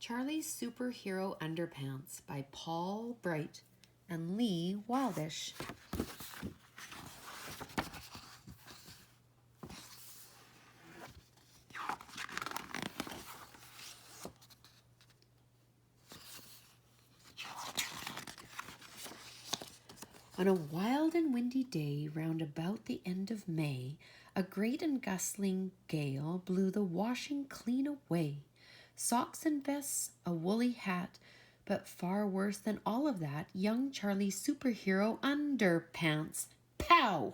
Charlie's Superhero Underpants by Paul Bright and Lee Wildish. On a wild and windy day, round about the end of May, a great and gustling gale blew the washing clean away. Socks and vests, a woolly hat, but far worse than all of that, young Charlie's superhero underpants. Pow!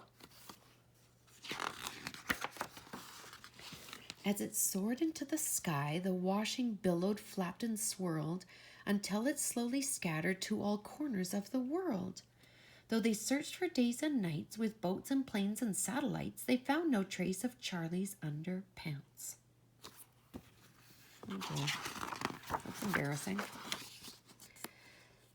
As it soared into the sky, the washing billowed, flapped, and swirled until it slowly scattered to all corners of the world. Though they searched for days and nights with boats and planes and satellites, they found no trace of Charlie's underpants. Okay. That's embarrassing.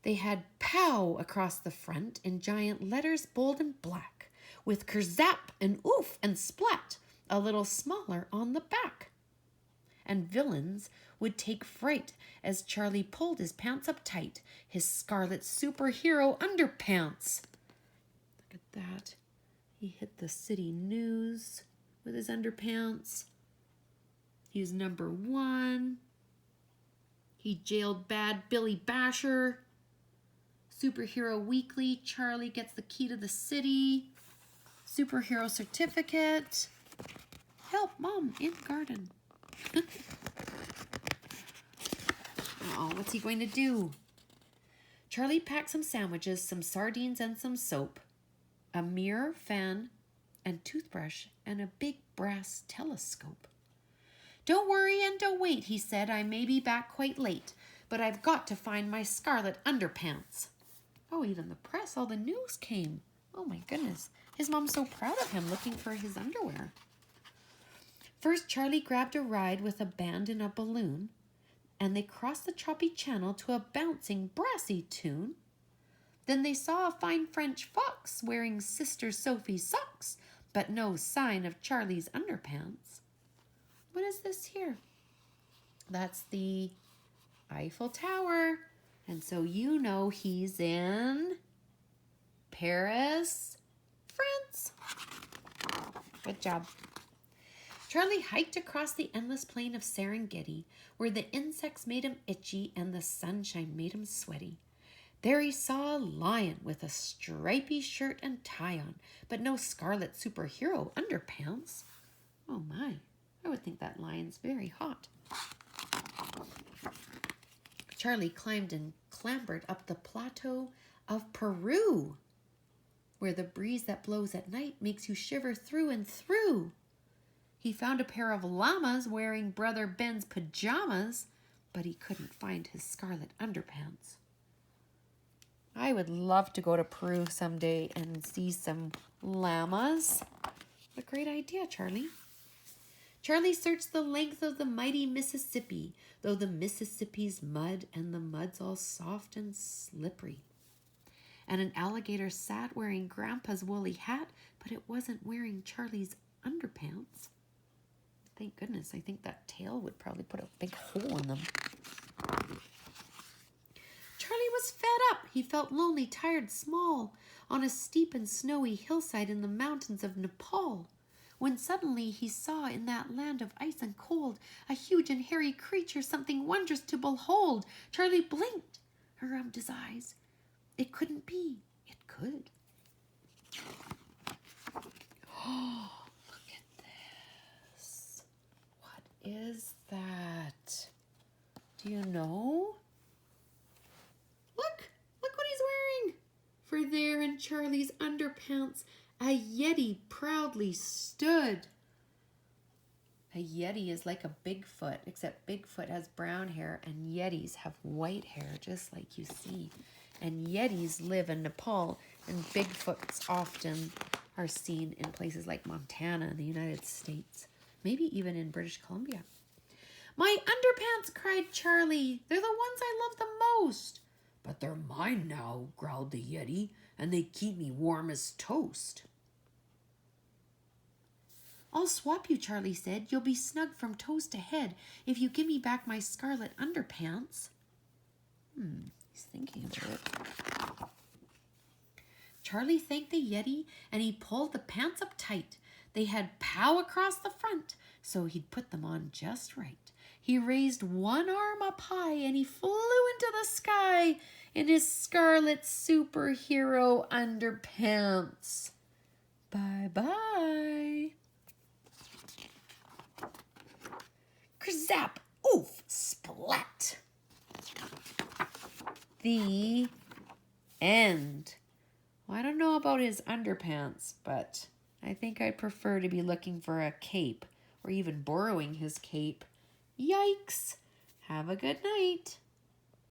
They had POW across the front in giant letters, bold and black, with kerzap and oof and splat a little smaller on the back. And villains would take fright as Charlie pulled his pants up tight, his scarlet superhero underpants. Look at that. He hit the city news with his underpants. He's number one. He jailed bad Billy Basher. Superhero Weekly, Charlie gets the key to the city. Superhero certificate. Help, Mom, in garden. Uh-oh, what's he going to do? Charlie packed some sandwiches, some sardines, and some soap, a mirror, fan, and toothbrush, and a big brass telescope. Don't worry and don't wait, he said. I may be back quite late, but I've got to find my scarlet underpants. Oh, even the press, all the news came. Oh my goodness. His mom's so proud of him looking for his underwear. First, Charlie grabbed a ride with a band in a balloon, and they crossed the choppy channel to a bouncing, brassy tune. Then they saw a fine French fox wearing Sister Sophie's socks, but no sign of Charlie's underpants. What is this here? That's the Eiffel Tower. And so you know he's in Paris, France. Good job. Charlie hiked across the endless plain of Serengeti, where the insects made him itchy and the sunshine made him sweaty. There he saw a lion with a stripy shirt and tie on, but no scarlet superhero underpants. Oh my, I would think that lion's very hot. Charlie climbed and clambered up the plateau of Peru, where the breeze that blows at night makes you shiver through and through. He found a pair of llamas wearing Brother Ben's pajamas, but he couldn't find his scarlet underpants. I would love to go to Peru someday and see some llamas. What a great idea, Charlie. Charlie searched the length of the mighty Mississippi, though the Mississippi's mud and the mud's all soft and slippery. And an alligator sat wearing Grandpa's woolly hat, but it wasn't wearing Charlie's underpants. Thank goodness, I think that tail would probably put a big hole in them. Charlie was fed up. He felt lonely, tired, small, on a steep and snowy hillside in the mountains of Nepal, when suddenly he saw in that land of ice and cold a huge and hairy creature, something wondrous to behold. Charlie blinked, rubbed his eyes. It couldn't be. It could. Oh, look at this. What is that? Do you know? Look what he's wearing. For there in Charlie's underpants, a Yeti proudly stood. A Yeti is like a Bigfoot, except Bigfoot has brown hair and Yetis have white hair, just like you see. And Yetis live in Nepal, and Bigfoots often are seen in places like Montana in the United States, maybe even in British Columbia. My underpants, cried Charlie. They're the ones I love the most. But they're mine now, growled the Yeti, and they keep me warm as toast. I'll swap you, Charlie said. You'll be snug from toes to head if you give me back my scarlet underpants. He's thinking about it. Charlie thanked the Yeti and he pulled the pants up tight. They had pow across the front, so he'd put them on just right. He raised one arm up high and he flew into the sky in his scarlet superhero underpants. Bye-bye. Kerzap, oof, splat. The end. Well, I don't know about his underpants, but I think I'd prefer to be looking for a cape or even borrowing his cape. Yikes! Have a good night.